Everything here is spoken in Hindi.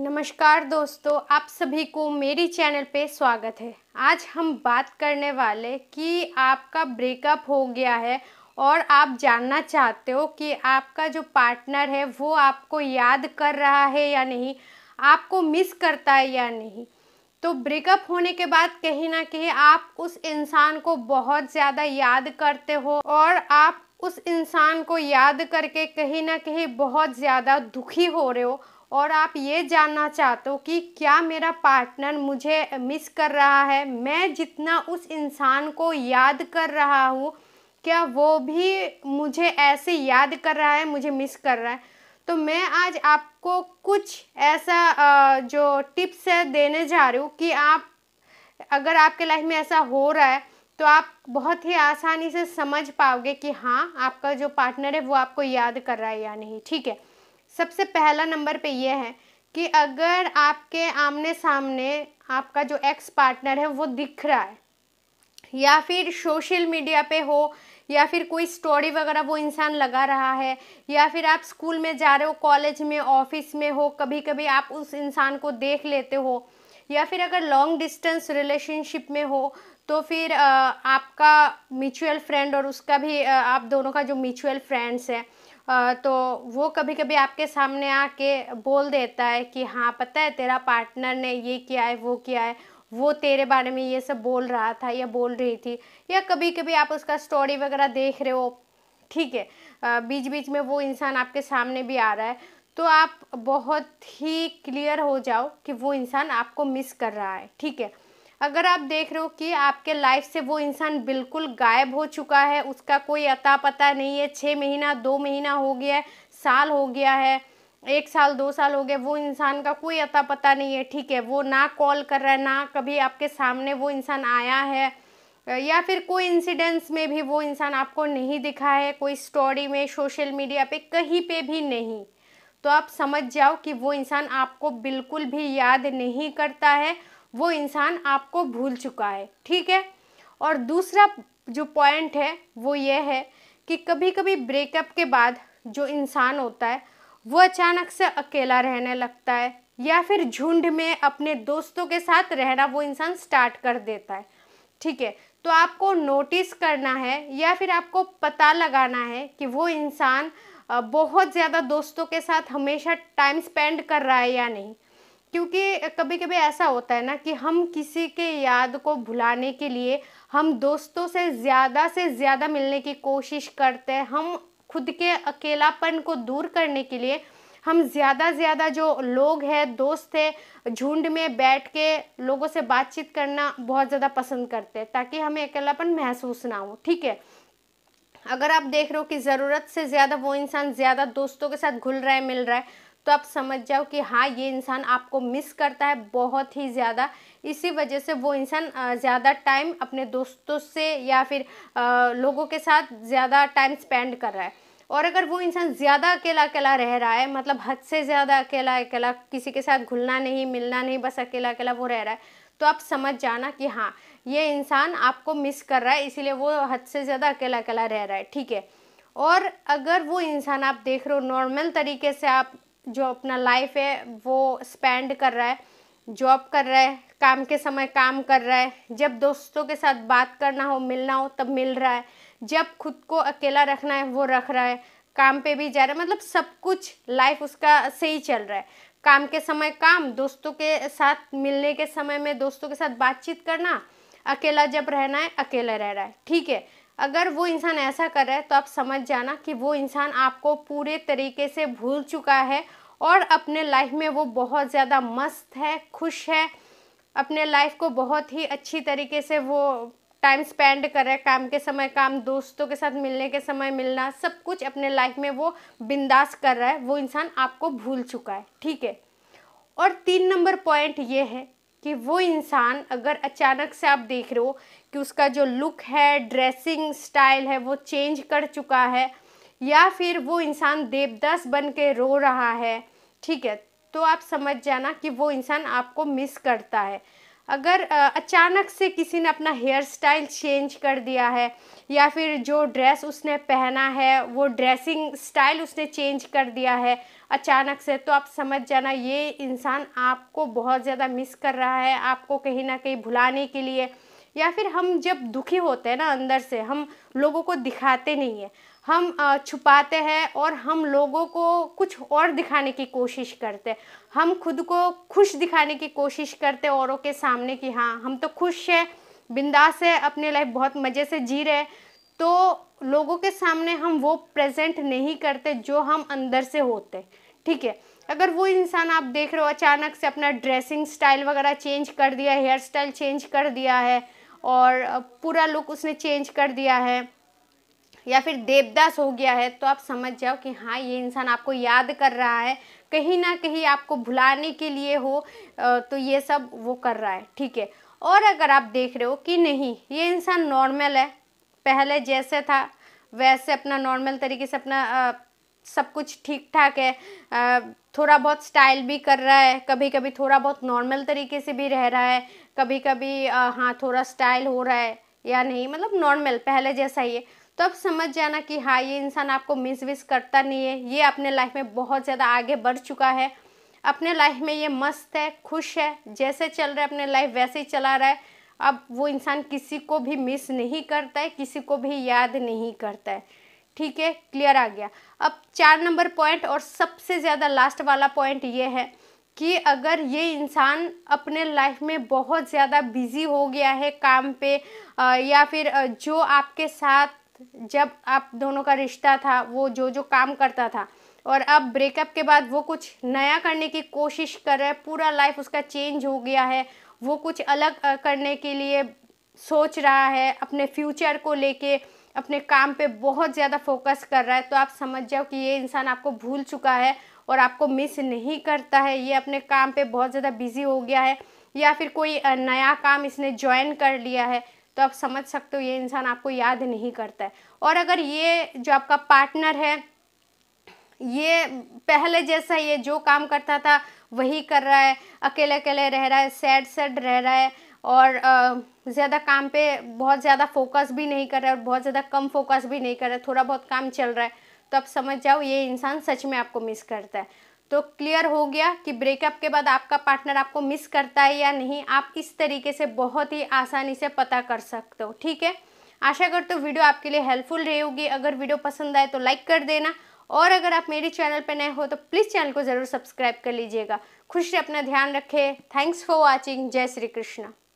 नमस्कार दोस्तों, आप सभी को मेरी चैनल पे स्वागत है। आज हम बात करने वाले कि आपका ब्रेकअप हो गया है और आप जानना चाहते हो कि आपका जो पार्टनर है वो आपको याद कर रहा है या नहीं, आपको मिस करता है या नहीं। तो ब्रेकअप होने के बाद कहीं ना कहीं आप उस इंसान को बहुत ज़्यादा याद करते हो और आप उस इंसान को याद करके कहीं ना कहीं बहुत ज़्यादा दुखी हो रहे हो और आप ये जानना चाहते हो कि क्या मेरा पार्टनर मुझे मिस कर रहा है, मैं जितना उस इंसान को याद कर रहा हूँ क्या वो भी मुझे ऐसे याद कर रहा है, मुझे मिस कर रहा है। तो मैं आज आपको कुछ ऐसा जो टिप्स है देने जा रही हूँ कि आप अगर आपके लाइफ में ऐसा हो रहा है तो आप बहुत ही आसानी से समझ पाओगे कि हाँ, आपका जो पार्टनर है वो आपको याद कर रहा है या नहीं। ठीक है, सबसे पहला नंबर पे ये है कि अगर आपके आमने सामने आपका जो एक्स पार्टनर है वो दिख रहा है या फिर सोशल मीडिया पे हो या फिर कोई स्टोरी वगैरह वो इंसान लगा रहा है या फिर आप स्कूल में जा रहे हो, कॉलेज में, ऑफिस में हो, कभी कभी आप उस इंसान को देख लेते हो या फिर अगर लॉन्ग डिस्टेंस रिलेशनशिप में हो तो फिर आपका म्यूचुअल फ्रेंड और उसका भी आप दोनों का जो म्यूचुअल फ्रेंड्स है तो वो कभी कभी आपके सामने आके बोल देता है कि हाँ, पता है तेरा पार्टनर ने ये किया है, वो किया है, वो तेरे बारे में ये सब बोल रहा था या बोल रही थी। या कभी कभी आप उसका स्टोरी वगैरह देख रहे हो, ठीक है, बीच बीच में वो इंसान आपके सामने भी आ रहा है, तो आप बहुत ही क्लियर हो जाओ कि वो इंसान आपको मिस कर रहा है। ठीक है, अगर आप देख रहे हो कि आपके लाइफ से वो इंसान बिल्कुल गायब हो चुका है, उसका कोई अता पता नहीं है, 6 महीना 2 महीना हो गया है, साल हो गया है, 1 साल 2 साल हो गए, वो इंसान का कोई अता पता नहीं है। ठीक है, वो ना कॉल कर रहा है, ना कभी आपके सामने वो इंसान आया है या फिर कोई इंसिडेंट्स में भी वो इंसान आपको नहीं दिखा है, कोई स्टोरी में, सोशल मीडिया पे, कहीं पे भी नहीं, तो आप समझ जाओ कि वो इंसान आपको बिल्कुल भी याद नहीं करता है, वो इंसान आपको भूल चुका है। ठीक है, और दूसरा जो पॉइंट है वो ये है कि कभी कभी ब्रेकअप के बाद जो इंसान होता है वो अचानक से अकेला रहने लगता है या फिर झुंड में अपने दोस्तों के साथ रहना वो इंसान स्टार्ट कर देता है। ठीक है, तो आपको नोटिस करना है या फिर आपको पता लगाना है कि वो इंसान बहुत ज़्यादा दोस्तों के साथ हमेशा टाइम स्पेंड कर रहा है या नहीं। क्योंकि कभी कभी ऐसा होता है ना कि हम किसी के याद को भुलाने के लिए हम दोस्तों से ज़्यादा मिलने की कोशिश करते हैं, हम खुद के अकेलापन को दूर करने के लिए हम ज़्यादा जो लोग हैं, दोस्त हैं, झुंड में बैठ के लोगों से बातचीत करना बहुत ज़्यादा पसंद करते हैं ताकि हमें अकेलापन महसूस ना हो। ठीक है, अगर आप देख रहे हो कि ज़रूरत से ज़्यादा वो इंसान ज़्यादा दोस्तों के साथ घुल रहा है, मिल रहा है, तो आप समझ जाओ कि हाँ, ये इंसान आपको मिस करता है बहुत ही ज़्यादा। इसी वजह से वो इंसान ज़्यादा टाइम अपने दोस्तों से या फिर लोगों के साथ ज़्यादा टाइम स्पेंड कर रहा है। और अगर वो इंसान ज़्यादा अकेला अकेला रह रहा है, मतलब हद से ज़्यादा अकेला अकेला, किसी के साथ घुलना नहीं, मिलना नहीं, बस अकेला अकेला वो रह रहा है, तो आप समझ जाना कि हाँ, ये इंसान आपको मिस कर रहा है, इसीलिए वो हद से ज़्यादा अकेला अकेला रह रहा है। ठीक है, और अगर वो इंसान आप देख रहे हो नॉर्मल तरीके से आप जो अपना लाइफ है वो स्पेंड कर रहा है, जॉब कर रहा है, काम के समय काम कर रहा है, जब दोस्तों के साथ बात करना हो, मिलना हो तब मिल रहा है, जब खुद को अकेला रखना है वो रख रहा है, काम पे भी जा रहा है, मतलब सब कुछ लाइफ उसका सही चल रहा है। काम के समय काम, दोस्तों के साथ मिलने के समय में दोस्तों के साथ बातचीत करना, अकेला जब रहना है अकेला रह रहा है। ठीक है, अगर वो इंसान ऐसा कर रहा है तो आप समझ जाना कि वो इंसान आपको पूरे तरीके से भूल चुका है और अपने लाइफ में वो बहुत ज़्यादा मस्त है, खुश है, अपने लाइफ को बहुत ही अच्छी तरीके से वो टाइम स्पेंड कर रहा है, काम के समय काम, दोस्तों के साथ मिलने के समय मिलना, सब कुछ अपने लाइफ में वो बिंदास कर रहा है, वो इंसान आपको भूल चुका है। ठीक है, और 3 नंबर पॉइंट ये है कि वो इंसान अगर अचानक से आप देख रहे हो कि उसका जो लुक है, ड्रेसिंग स्टाइल है, वो चेंज कर चुका है या फिर वो इंसान देवदास बन के रो रहा है, ठीक है, तो आप समझ जाना कि वो इंसान आपको मिस करता है। अगर अचानक से किसी ने अपना हेयर स्टाइल चेंज कर दिया है या फिर जो ड्रेस उसने पहना है वो ड्रेसिंग स्टाइल उसने चेंज कर दिया है, अचानक से, तो आप समझ जाना ये इंसान आपको बहुत ज़्यादा मिस कर रहा है, आपको कहीं ना कहीं भुलाने के लिए। या फिर हम जब दुखी होते हैं ना अंदर से, हम लोगों को दिखाते नहीं है, हम छुपाते हैं और हम लोगों को कुछ और दिखाने की कोशिश करते हैं। हम खुद को खुश दिखाने की कोशिश करते हैं औरों के सामने कि हाँ हम तो खुश हैं, बिंदास है, अपनी लाइफ बहुत मज़े से जी रहे हैं। तो लोगों के सामने हम वो प्रेजेंट नहीं करते जो हम अंदर से होते, ठीक है। अगर वो इंसान आप देख रहे हो अचानक से अपना ड्रेसिंग स्टाइल वगैरह चेंज कर दिया, हेयर स्टाइल चेंज कर दिया है और पूरा लुक उसने चेंज कर दिया है, या फिर देवदास हो गया है, तो आप समझ जाओ कि हाँ ये इंसान आपको याद कर रहा है, कहीं ना कहीं आपको भुलाने के लिए हो तो ये सब वो कर रहा है, ठीक है। और अगर आप देख रहे हो कि नहीं ये इंसान नॉर्मल है, पहले जैसे था वैसे अपना नॉर्मल तरीके से अपना सब कुछ ठीक ठाक है, थोड़ा बहुत स्टाइल भी कर रहा है, कभी कभी थोड़ा बहुत नॉर्मल तरीके से भी रह रहा है, कभी कभी हाँ थोड़ा स्टाइल हो रहा है या नहीं, मतलब नॉर्मल पहले जैसा ही है, तो अब समझ जाना कि हाँ ये इंसान आपको मिस विस करता नहीं है, ये अपने लाइफ में बहुत ज़्यादा आगे बढ़ चुका है, अपने लाइफ में ये मस्त है, खुश है, जैसे चल रहा है अपने लाइफ वैसे ही चला रहा है। अब वो इंसान किसी को भी मिस नहीं करता है, किसी को भी याद नहीं करता है, ठीक है, क्लियर आ गया। अब 4 नंबर पॉइंट और सबसे ज़्यादा लास्ट वाला पॉइंट ये है कि अगर ये इंसान अपने लाइफ में बहुत ज़्यादा बिजी हो गया है काम पे, या फिर जो आपके साथ जब आप दोनों का रिश्ता था वो जो जो काम करता था और अब ब्रेकअप के बाद वो कुछ नया करने की कोशिश कर रहा है, पूरा लाइफ उसका चेंज हो गया है, वो कुछ अलग करने के लिए सोच रहा है, अपने फ्यूचर को लेके अपने काम पे बहुत ज़्यादा फोकस कर रहा है, तो आप समझ जाओ कि ये इंसान आपको भूल चुका है और आपको मिस नहीं करता है, ये अपने काम पे बहुत ज़्यादा बिजी हो गया है, या फिर कोई नया काम इसने ज्वाइन कर लिया है, तो आप समझ सकते हो ये इंसान आपको याद नहीं करता है। और अगर ये जो आपका पार्टनर है ये पहले जैसा ये जो काम करता था वही कर रहा है, अकेले अकेले रह रहा है, सैड सैड रह रहा है और ज़्यादा काम पे बहुत ज़्यादा फोकस भी नहीं कर रहा है और बहुत ज़्यादा कम फोकस भी नहीं कर रहा है, थोड़ा बहुत काम चल रहा है, तो आप समझ जाओ ये इंसान सच में आपको मिस करता है। तो क्लियर हो गया कि ब्रेकअप के बाद आपका पार्टनर आपको मिस करता है या नहीं, आप इस तरीके से बहुत ही आसानी से पता कर सकते हो, ठीक है। आशा करते हो वीडियो आपके लिए हेल्पफुल रही होगी। अगर वीडियो पसंद आए तो लाइक कर देना और अगर आप मेरे चैनल पर नए हो तो प्लीज़ चैनल को ज़रूर सब्सक्राइब कर लीजिएगा। खुश से अपना ध्यान रखें। Thanks for watching. जय श्री कृष्ण।